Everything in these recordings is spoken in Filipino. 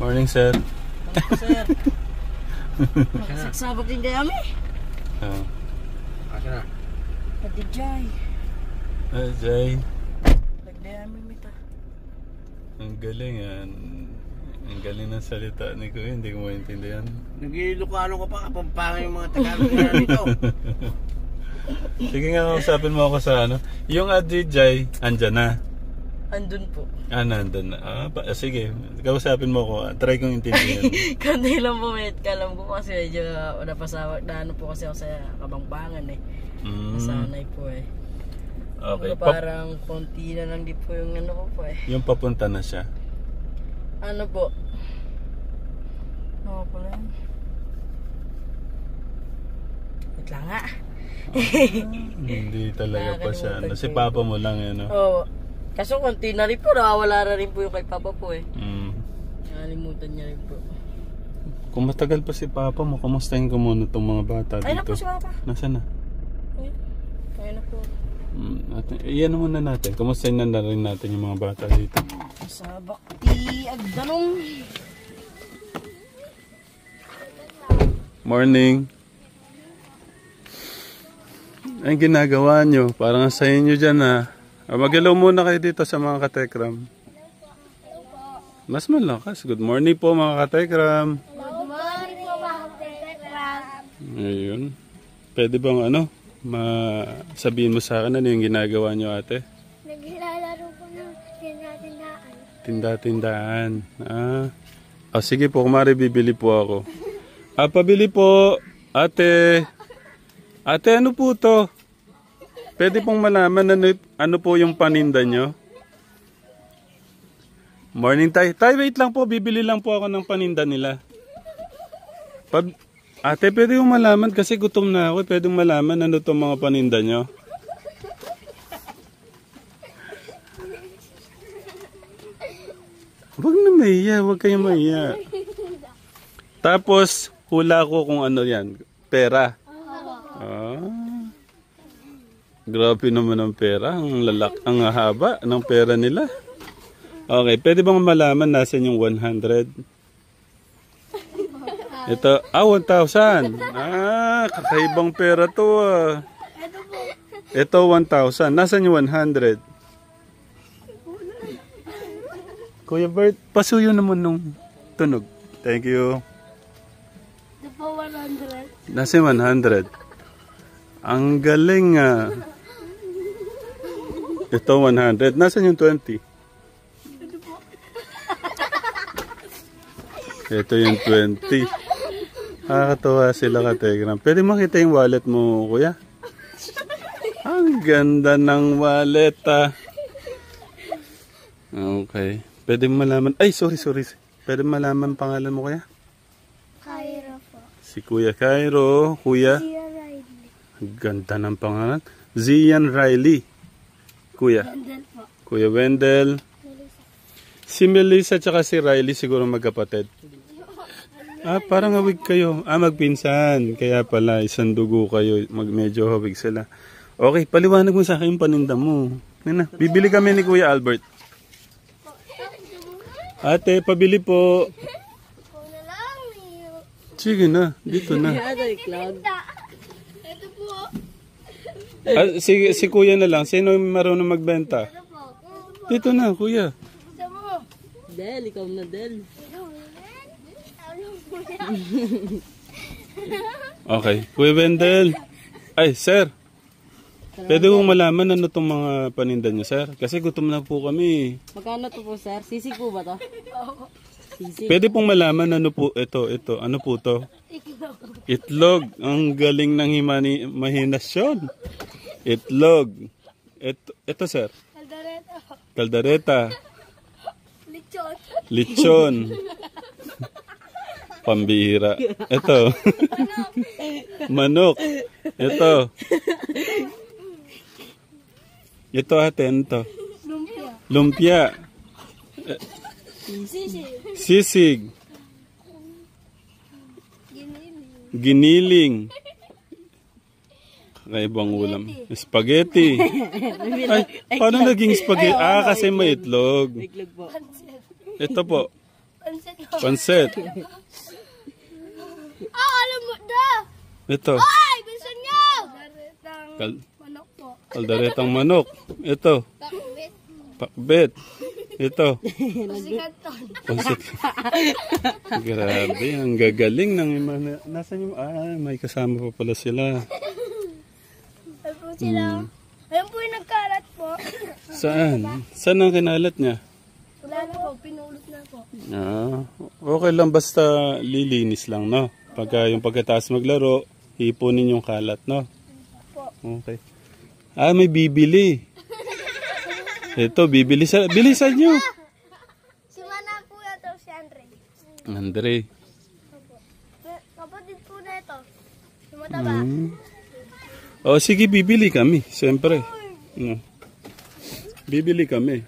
Morning, sir. Ano sir? Sagsabog din kami. Oh. Asa na? Pati Jai. Jay. Nagdayami mita. Ang galing yan. Ang galing ng salita ni Kuya. Hindi ko maintindihan. Nag-ilokalo ka pa kapampanga yung mga Tagalog na dito. Sige nga, usapin mo ako sa ano. Yung Jay, andyan na. Andun po. Nandun na. Sige, kausapin mo ko. Try kong intindihan. Kundi lang po, mate. Kalam ko kasi medyo napasawag na ano po kasi ako sa kabangbangan eh. Nasanay po eh. Okay. Parang konti na lang di po yung ano ko po eh. Yung papunta na siya. Ano po? Ano po lang? Wait lang nga. Hindi talaga pa siya. Si Papa mo lang yan, no? Oo. Kaso konti na rin po, nakawala na rin po yung kay Papa po eh. Nakalimutan niya rin po. Kung matagal pa si Papa mo, kamustahin ko muna itong mga bata dito. Ay na po si Papa. Nasaan na? Ay na po. Iyan muna natin. Kamustahin na rin natin yung mga bata dito. Sa Bakti Agdanong. Morning. Ang ginagawa nyo, parang sa inyo dyan ha. Mag-hello muna kayo dito sa mga katekram. Mas malakas. Good morning po mga katekram. Good morning po mga katekram. Ayun. Pwede bang sabihin mo sa akin ano yung ginagawa nyo ate? Naglalaro po ng tinda-tindaan. Tinda-tindaan. Sige po, kumari bibili po ako. Pabili po, ate. Ate, ano po to? Pwede pong malaman ano po yung paninda nyo? Morning tay. Tay, wait lang po. Bibili lang po ako ng paninda nila. Ate, pwede yung malaman kasi gutom na ako. Pwede yung malaman ano itong mga paninda nyo? Huwag na maiya. Huwag kayong maiya. Tapos, hula ko kung ano yan. Pera. Grabe naman ang pera. Ang haba ng pera nila. Okay, pwede bang malaman nasan yung 100? Ito, 1,000. Kakaibang pera to Ito 1,000. Nasan yung 100? Kuya Bert, pasuyo naman nung tunog. Thank you. Ito po 100. Nasa 100. Ang galing Ito 100. Nasaan yung 20? Ito yung 20. Nakakatawa sila kategram. Pwede makita yung wallet mo, kuya? Ang ganda ng wallet Okay. Pwede malaman. Ay, sorry. Pwede malaman pangalan mo, kuya? Cairo po. Si Kuya Cairo. Kuya? Tia Riley. Ang ganda ng pangalan. Zian Riley. Kuya? Wendell po. Kuya Wendell. Si Melissa tsaka si Riley siguro magkapatid. Parang hawig kayo. Magpinsan. Kaya pala, isang dugo kayo. Medyo hawig sila. Okay, paliwanag mo sa akin yung paninda mo. Bibili kami ni Kuya Albert. Ate, pabili po. Sige na, dito na. Ito po. Si Kuya na lang. Sino marunong magbenta? Dito na, Kuya. Ito po. Del, ikaw na Del. Okay, Kuya Wendell. Ay, sir. Pwede kong malaman ano itong mga paninda niyo, sir? Kasi gutom na po kami. Magkano to po, sir? Sisig po ba to? Sisig. Pwede pong malaman ano po ito. Ano po to? Itlog. Ang galing ng imahinasyon. Itlog. Ito, sir. Kaldareta. Lechon. Pambihira. Ito. Manok. Ito. Ito atin to. Lumpia. Sisig. Giniling. Kakaibang ulam. Spaghetti. Ay, paano naging spaghetti? Kasi may itlog. Itlog po. Ito po. Pansit ko. Pansit. Alam mo da! Ito. Ay! Bisan niyo! Daretang manok po. Kalderetang manok. Ito. Takbit. Pakbet. Ito. Pasikanton. Pansit. Grabe, ang gagaling ng Nasaan yung... may kasama pa pala sila. Ayun po sila. Ayun po yung nagkalat po. Saan? Saan ang kinalat niya? Wala na po. Pinulot na po. Okay lang basta lilinis lang, no? Pagkatapos maglaro, hipunin yung kalat, no? Okay. May bibili. Ito, bilisan nyo. Si Mana po ito, si Andre. Andre. Kapatid po na ito. Si Mataba. Sige, bibili kami, siyempre. No. Bibili kami.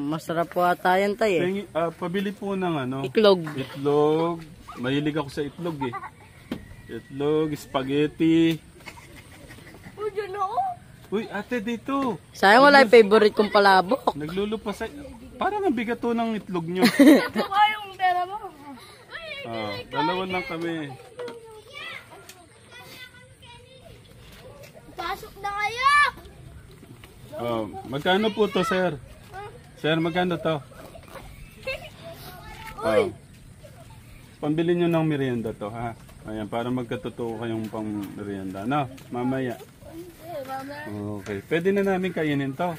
Masarap po ata yan tayo eh. Pabili po ng Iklog. Itlog. Mahilig ako sa itlog eh. Itlog, spaghetti. Oh, dyan ako. Uy, ate dito. Sayang wala yung favorite kong palabok. Naglulupa sa... Parang ang bigat to ng itlog nyo. Ito ka yung pera mo. Dalawa lang kami. Pasok na kayo! Magkano po to, sir? Sir, magkano to? Pambili nyo ng merienda to, ha? Ayan, para magkatotoo kayong pang merienda. No, mamaya. Okay, pwede na namin kainin to.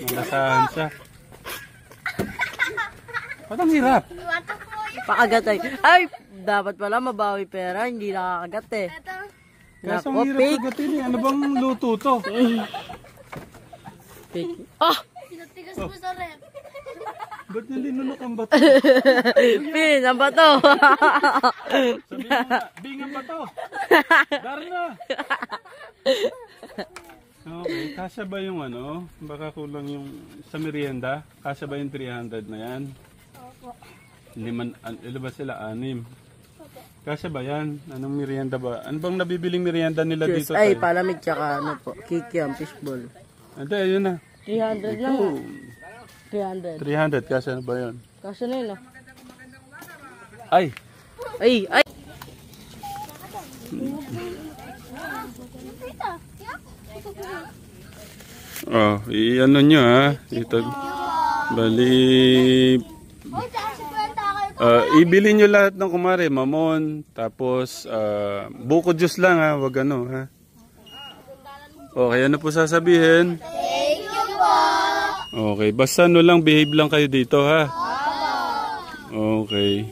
Malasahan siya. Parang hirap. Pakagat ay. Ay, dapat pala mabawi pera, hindi nakakagat eh. Ito. Kaso Nako, ang hirap fake. kagatin eh. Ano bang luto to? Fake. Ah! Tinatigas mo sa rep. Ba't niya linunok ang bato? Pin, ang bato. Sabi mo nga, bingan ba to? Darna! Okay, kasya ba yung baka kulang yung sa merienda? Kasya ba yung 300 na yan? Opo. Ilan ba sila? 6. Kasya ba yan? Anong merienda ba? Ano bang nabibiling merienda nila dito? Ay, tayo? palamig tsaka kikiam, fishball. Hindi, ayun na. 300 lang. 300. 300, kasya na ba yun? Kasi na yun, Ay! Ay! I-ano nyo ha. Ito. Bali... Oh, tsaka si Kwenta kayo. Ibili nyo lahat ng kumare, mamon, tapos buko juice lang ha, wag ha. Okay, ano po sasabihin? Thank you po. Okay, basta lang, behave lang kayo dito ha. Okay.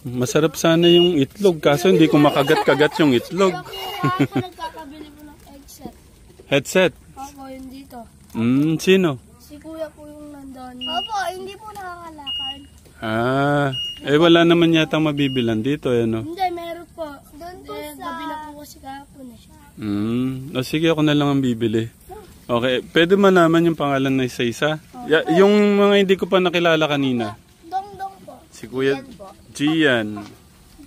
Masarap sana yung itlog, kaso hindi ko makagat-kagat yung itlog. Ako nagkakabili po ng headset. Headset? Ako, yun dito. Sino? Si kuya po yung nandun. Opo, hindi po nakakalakad. Wala naman yata mabibilan dito, no? Hindi, meron po. Doon po sa... Gabi na po kasi kahapon Sige, ako na lang ang bibili. Okay, pwede malaman yung pangalan na isa-isa? Yung mga hindi ko pa nakilala kanina. Dong-dong po. Si Kuya Gian,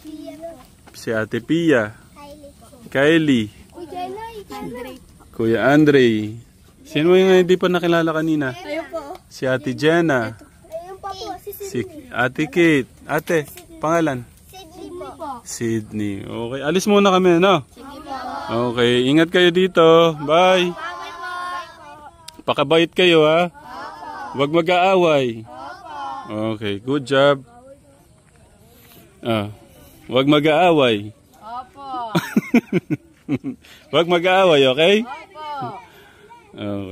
Gian po. si Ate Pia, Kylie po. Kylie, Kuya Nay. Andre. Kuya Andre. Sino yung hindi pa nakilala kanina? Ayun po. Si Ate Jenna, Ayun pa po, si si Ate Kate. Ate, pangalan? Sydney po. Sydney. Okay, alis muna kami, no? Sige po. Okay, ingat kayo dito. Bye. Bye po. Pakabait kayo, ha? Huwag mag-aaway. Okay, good job. Huwag mag-aaway. Opo. Huwag mag-aaway, okay? Opo. Okay.